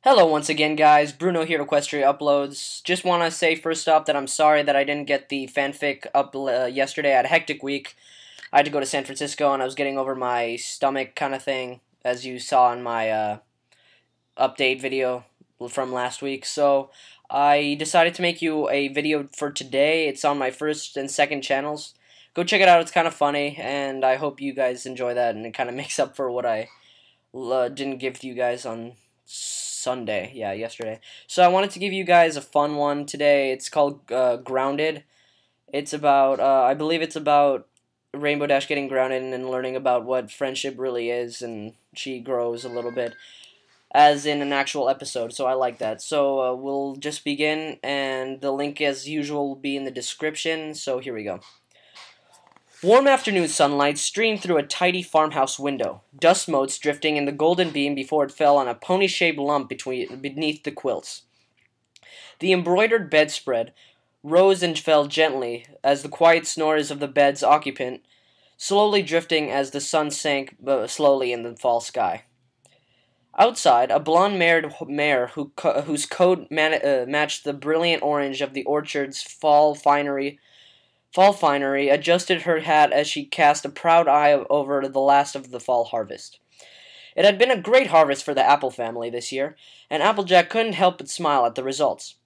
Hello once again, guys. Bruno here to Equestria Uploads. Just want to say first off that I'm sorry that I didn't get the fanfic up yesterday. I had a hectic week. I had to go to San Francisco and I was getting over my stomach kind of thing, as you saw in my update video from last week. So I decided to make you a video for today. It's on my first and second channels. Go check it out. It's kind of funny, and I hope you guys enjoy that, and it kind of makes up for what I didn't give you guys on Sunday. Yeah, yesterday. So I wanted to give you guys a fun one today. It's called Grounded. It's about, I believe it's about Rainbow Dash getting grounded and learning about what friendship really is, and she grows a little bit, as in an actual episode, so I like that. So we'll just begin, and the link as usual will be in the description, so here we go. Warm afternoon sunlight streamed through a tidy farmhouse window, dust motes drifting in the golden beam before it fell on a pony-shaped lump beneath the quilts. The embroidered bedspread rose and fell gently as the quiet snores of the bed's occupant, slowly drifting as the sun sank slowly in the fall sky. Outside, a blonde-mare whose coat matched the brilliant orange of the orchard's fall finery adjusted her hat as she cast a proud eye over the last of the fall harvest. It had been a great harvest for the Apple family this year, and Applejack couldn't help but smile at the results.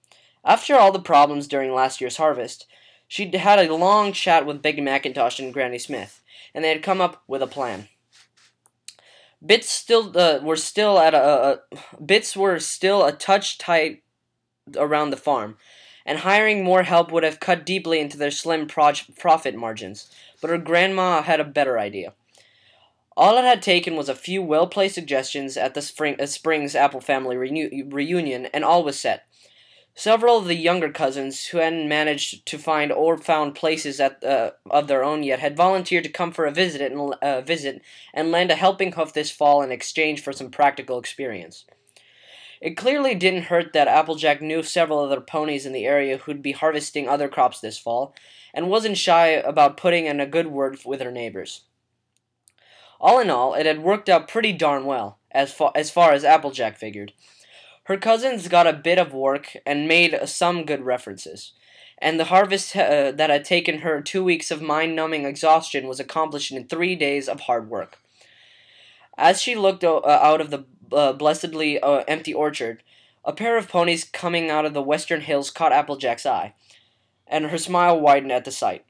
After all the problems during last year's harvest, she'd had a long chat with Big Macintosh and Granny Smith, and they had come up with a plan. Bits were still a touch tight around the farm, and hiring more help would have cut deeply into their slim profit margins, but her grandma had a better idea. All it had taken was a few well-placed suggestions at the spring's Apple family reunion, and all was set. Several of the younger cousins, who hadn't managed to find or found places of their own yet, had volunteered to come for a visit and lend a helping hoof this fall in exchange for some practical experience. It clearly didn't hurt that Applejack knew several other ponies in the area who'd be harvesting other crops this fall, and wasn't shy about putting in a good word with her neighbors. All in all, it had worked out pretty darn well, as far as Applejack figured. Her cousins got a bit of work and made some good references, and the harvest that had taken her 2 weeks of mind-numbing exhaustion was accomplished in 3 days of hard work. As she looked out of the blessedly empty orchard, a pair of ponies coming out of the western hills caught Applejack's eye, and her smile widened at the sight.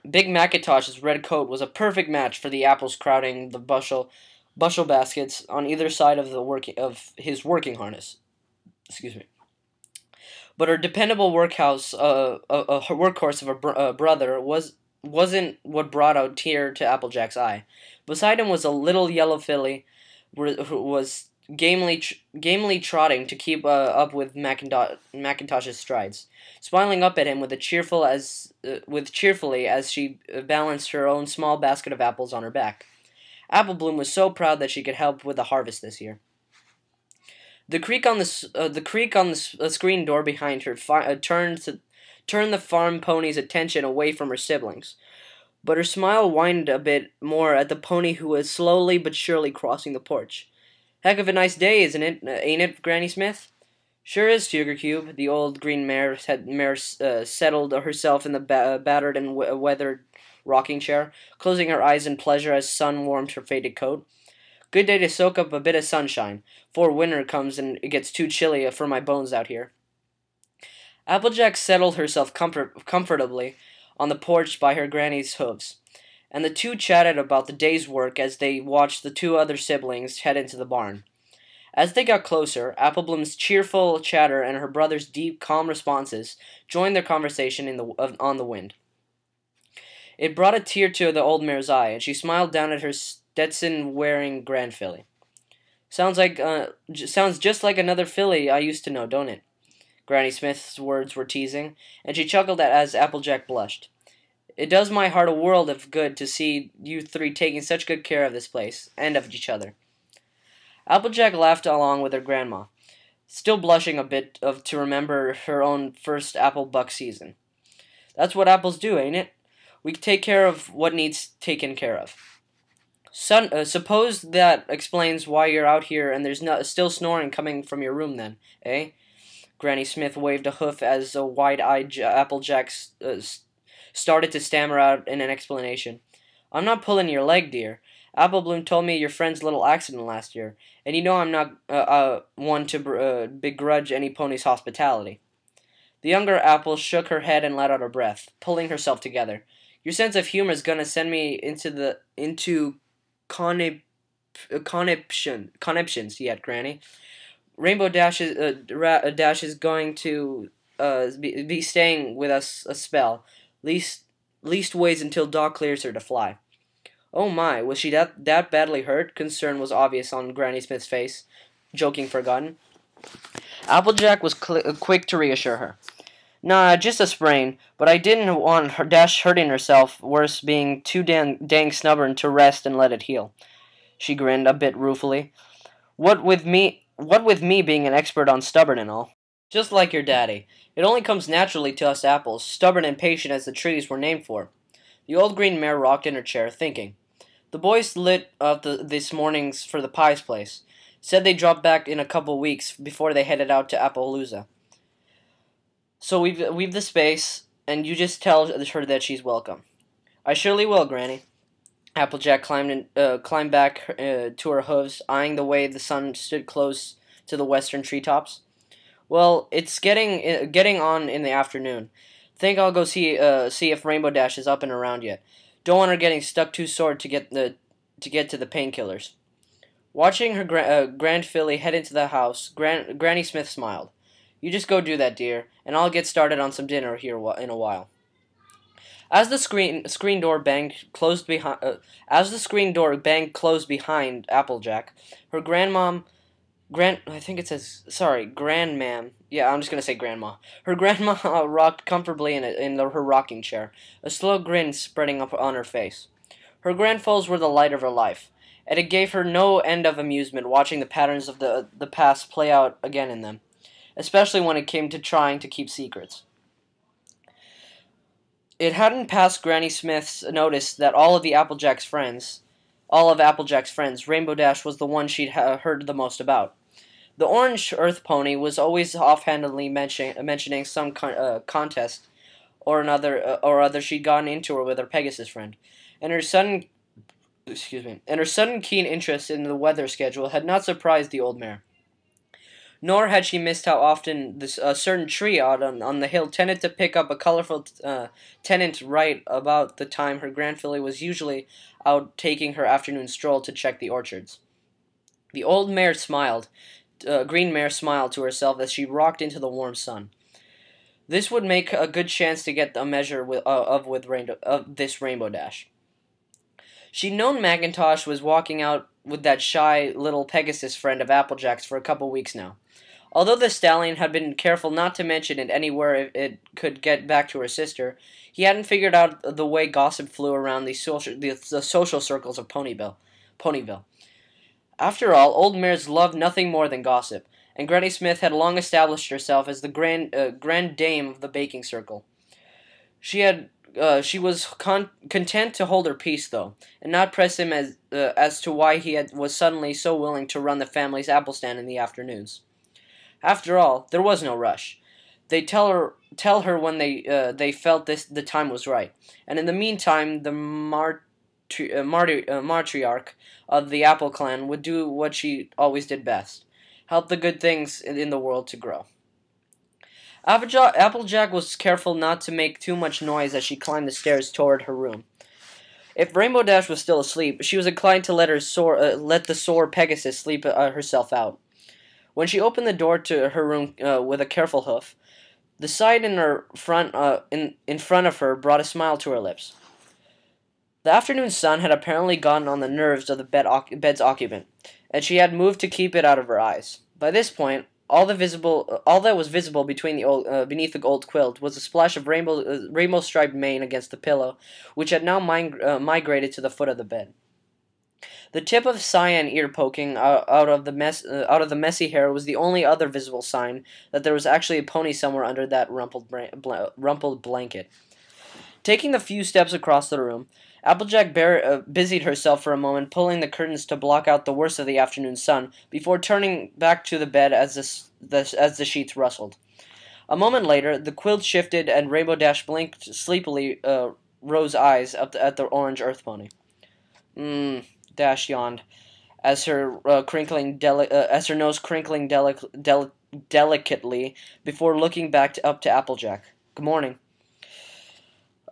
Big Macintosh's red coat was a perfect match for the apples crowding the bushel baskets on either side of his working harness. Excuse me. But her dependable workhorse of a brother wasn't what brought a tear to Applejack's eye. Beside him was a little yellow filly who was gamely trotting to keep up with Macintosh's strides, smiling up at him cheerfully as she balanced her own small basket of apples on her back. Apple Bloom was so proud that she could help with the harvest this year. The creak on the screen door behind her turned the farm pony's attention away from her siblings, but her smile widened a bit more at the pony who was slowly but surely crossing the porch. "Heck of a nice day, ain't it, Granny Smith?" "Sure is, Sugar Cube." The old green mare settled herself in the battered and weathered rocking chair, closing her eyes in pleasure as sun warmed her faded coat. "Good day to soak up a bit of sunshine, 'fore winter comes and it gets too chilly for my bones out here." Applejack settled herself comfortably on the porch by her granny's hooves, and the two chatted about the day's work as they watched the two other siblings head into the barn. As they got closer, Apple Bloom's cheerful chatter and her brother's deep, calm responses joined their conversation on the wind. It brought a tear to the old mare's eye, and she smiled down at her Stetson-wearing grand filly. Sounds just like another filly I used to know, don't it?" Granny Smith's words were teasing, and she chuckled as Applejack blushed. "It does my heart a world of good to see you three taking such good care of this place, and of each other." Applejack laughed along with her grandma, still blushing a bit to remember her own first apple buck season. "That's what apples do, ain't it? We take care of what needs taken care of." Suppose that explains why you're out here and there's still snoring coming from your room then, eh? Granny Smith waved a hoof as a wide-eyed Applejack started to stammer out in an explanation. I'm not pulling your leg, dear. Apple Bloom told me your friend's little accident last year, and you know I'm not one to begrudge any pony's hospitality. The younger Apple shook her head and let out a breath, pulling herself together. Your sense of humor is gonna send me into conniptions yet, Granny. Dash is going to be staying with us a spell, leastways until Doc clears her to fly. Oh my, was she that badly hurt? Concern was obvious on Granny Smith's face, joking forgotten. Applejack was quick to reassure her. Nah, just a sprain, but I didn't want her Dash hurting herself, worse being too dang stubborn to rest and let it heal. She grinned a bit ruefully. What with me being an expert on stubborn and all. Just like your daddy. It only comes naturally to us apples, stubborn and patient as the trees we're named for. The old green mare rocked in her chair, thinking. The boys lit up this morning's for the Pie's place. Said they'd drop back in a couple weeks before they headed out to Appaloosa. So we've the space, and you just tell her that she's welcome. I surely will, Granny. Applejack climbed back to her hooves, eyeing the way the sun stood close to the western treetops. Well, it's getting on in the afternoon. Think I'll go see if Rainbow Dash is up and around yet. Don't want her getting stuck too sore to get to the painkillers. Watching her grand filly head into the house, Granny Smith smiled. You just go do that, dear, and I'll get started on some dinner here in a while. As the screen door banged closed behind Applejack, her grandmam, yeah, I'm just gonna say grandma. Her grandma rocked comfortably in her rocking chair, a slow grin spreading up on her face. Her grandfoes were the light of her life, and it gave her no end of amusement watching the patterns of the past play out again in them, especially when it came to trying to keep secrets. It hadn't passed Granny Smith's notice that all of Applejack's friends, Rainbow Dash was the one she'd heard the most about. The orange earth pony was always offhandedly mentioning some contest or other she'd gotten into her with her Pegasus friend, and her sudden keen interest in the weather schedule had not surprised the old mare. Nor had she missed how often a certain tree out on the hill tended to pick up a colorful tenant right about the time her grandfilly was usually out taking her afternoon stroll to check the orchards. The old mare green mare smiled to herself as she rocked into the warm sun. This would make a good chance to get a measure of this Rainbow Dash. She'd known Macintosh was walking out with that shy little Pegasus friend of Applejack's for a couple weeks now. Although the stallion had been careful not to mention it anywhere it could get back to her sister, he hadn't figured out the way gossip flew around the social circles of Ponyville. After all, old mares loved nothing more than gossip, and Granny Smith had long established herself as the grand dame of the baking circle. She was content to hold her peace, though, and not press him as to why he was suddenly so willing to run the family's apple stand in the afternoons. After all, there was no rush. They'd tell her when they felt the time was right, and in the meantime, the matriarch of the Apple clan would do what she always did best: help the good things in the world to grow. Applejack was careful not to make too much noise as she climbed the stairs toward her room. If Rainbow Dash was still asleep, she was inclined to let the sore Pegasus sleep herself out. When she opened the door to her room with a careful hoof, the sight in front of her brought a smile to her lips. The afternoon sun had apparently gotten on the nerves of the bed's occupant, and she had moved to keep it out of her eyes. By this point, all that was visible beneath the old quilt was a splash of rainbow-striped mane against the pillow, which had now migrated to the foot of the bed. The tip of cyan ear poking out of the messy hair was the only other visible sign that there was actually a pony somewhere under that rumpled blanket. Taking a few steps across the room, Busied herself for a moment, pulling the curtains to block out the worst of the afternoon sun, before turning back to the bed as the sheets rustled. A moment later, the quilt shifted, and Rainbow Dash blinked sleepily, Rose eyes up at the orange earth pony. Dash yawned, as her nose crinkling delicately before looking up to Applejack. Good morning.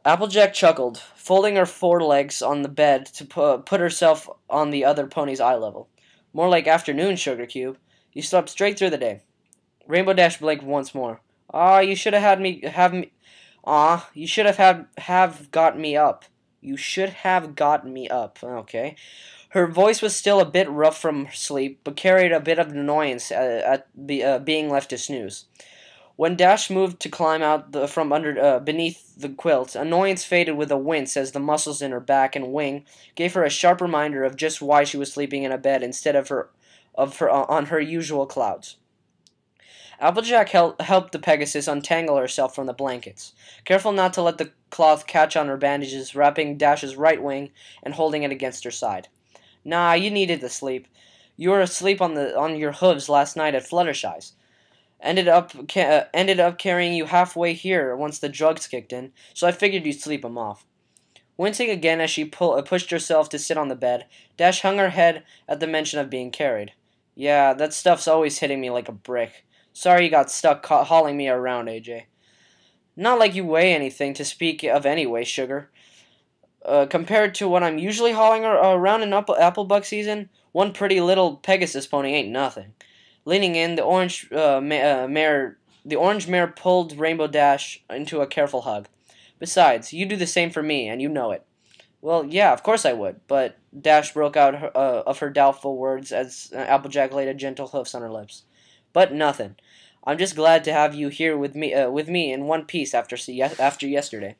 Applejack chuckled, folding her forelegs on the bed to put herself on the other pony's eye level. More like afternoon, Sugar Cube. You slept straight through the day. Rainbow Dash blinked once more. You should have had me have me. You should have got me up. You should have got me up. Okay. Her voice was still a bit rough from sleep, but carried a bit of annoyance being left to snooze. When Dash moved to climb out from beneath the quilt, annoyance faded with a wince as the muscles in her back and wing gave her a sharp reminder of just why she was sleeping in a bed instead of on her usual clouds. Applejack helped the Pegasus untangle herself from the blankets, careful not to let the cloth catch on her bandages, wrapping Dash's right wing and holding it against her side. Nah, you needed the sleep. You were asleep on your hooves last night at Fluttershy's. Ended up carrying you halfway here once the drugs kicked in, so I figured you'd sleep 'em off. Wincing again as she pushed herself to sit on the bed, Dash hung her head at the mention of being carried. Yeah, that stuff's always hitting me like a brick. Sorry you got stuck hauling me around, AJ. Not like you weigh anything to speak of anyway, Sugar. Compared to what I'm usually hauling around in Applebuck season, one pretty little Pegasus pony ain't nothing. Leaning in, the orange mare pulled Rainbow Dash into a careful hug. Besides, you do the same for me, and you know it. Well, yeah, of course I would, but Dash broke out of her doubtful words as Applejack laid a gentle hoofs on her lips. But nothing. I'm just glad to have you here with me in one piece after yesterday.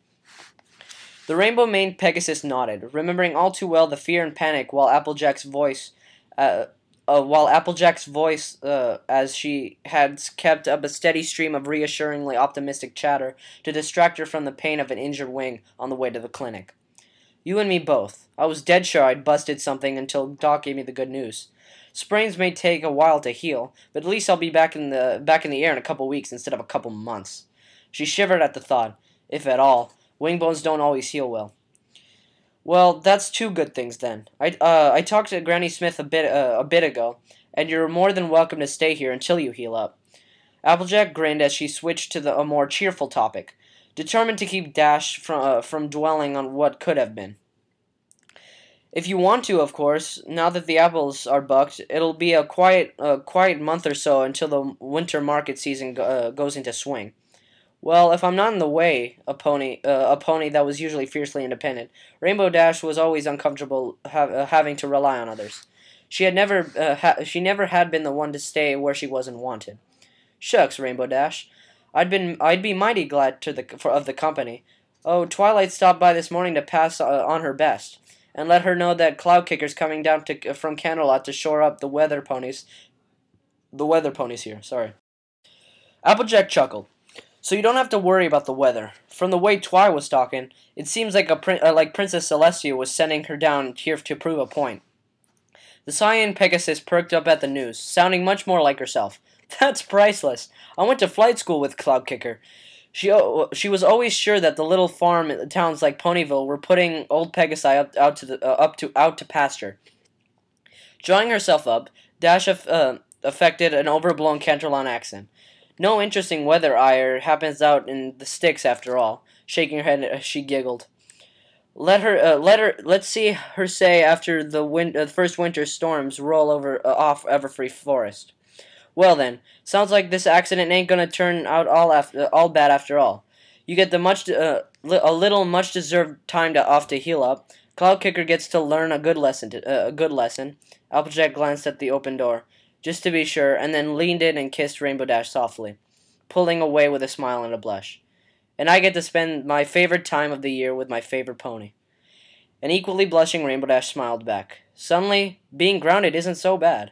The rainbow-maned Pegasus nodded, remembering all too well the fear and panic while Applejack's voice, as she had kept up a steady stream of reassuringly optimistic chatter to distract her from the pain of an injured wing on the way to the clinic. You and me both. I was dead sure I'd busted something until Doc gave me the good news. Sprains may take a while to heal, but at least I'll be back in the air in a couple weeks instead of a couple months. She shivered at the thought, if at all. Wing bones don't always heal well. Well, that's two good things then. I talked to Granny Smith a bit ago, and you're more than welcome to stay here until you heal up. Applejack grinned as she switched to a more cheerful topic, determined to keep Dash from dwelling on what could have been. If you want to, of course, now that the apples are bucked, it'll be a quiet month or so until the winter market season goes into swing. Well, if I'm not in the way, a pony that was usually fiercely independent, Rainbow Dash was always uncomfortable having to rely on others. She never had been the one to stay where she wasn't wanted. Shucks, Rainbow Dash, I'd be mighty glad of the company. Oh, Twilight stopped by this morning to pass on her best, and let her know that Cloud Kicker's coming down from Canterlot to shore up the weather ponies. The weather ponies here. Sorry. Applejack chuckled. So you don't have to worry about the weather. From the way Twi was talking, it seems like like Princess Celestia was sending her down here to prove a point. The Cyan Pegasus perked up at the news, sounding much more like herself. That's priceless. I went to flight school with Cloud Kicker. She was always sure that the little farm towns like Ponyville were putting old Pegasi out to pasture. Drawing herself up, Dash affected an overblown Canterlon accent. No interesting weather ire happens out in the sticks after all. Shaking her head, she giggled. Let's see her say after the first winter storms roll off Everfree Forest. Well then, sounds like this accident ain't gonna turn out all bad after all. You get a little much deserved time off to heal up. Cloud Kicker gets to learn a good lesson. Applejack glanced at the open door, just to be sure, and then leaned in and kissed Rainbow Dash softly, pulling away with a smile and a blush. And I get to spend my favorite time of the year with my favorite pony. An equally blushing Rainbow Dash smiled back. Suddenly, being grounded isn't so bad.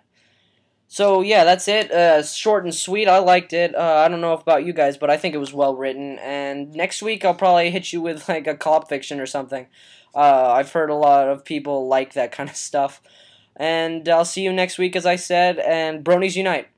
So yeah, that's it. Short and sweet. I liked it. I don't know about you guys, but I think it was well written. And next week I'll probably hit you with like a cop fiction or something. I've heard a lot of people like that kind of stuff. And I'll see you next week, as I said. And Bronies Unite.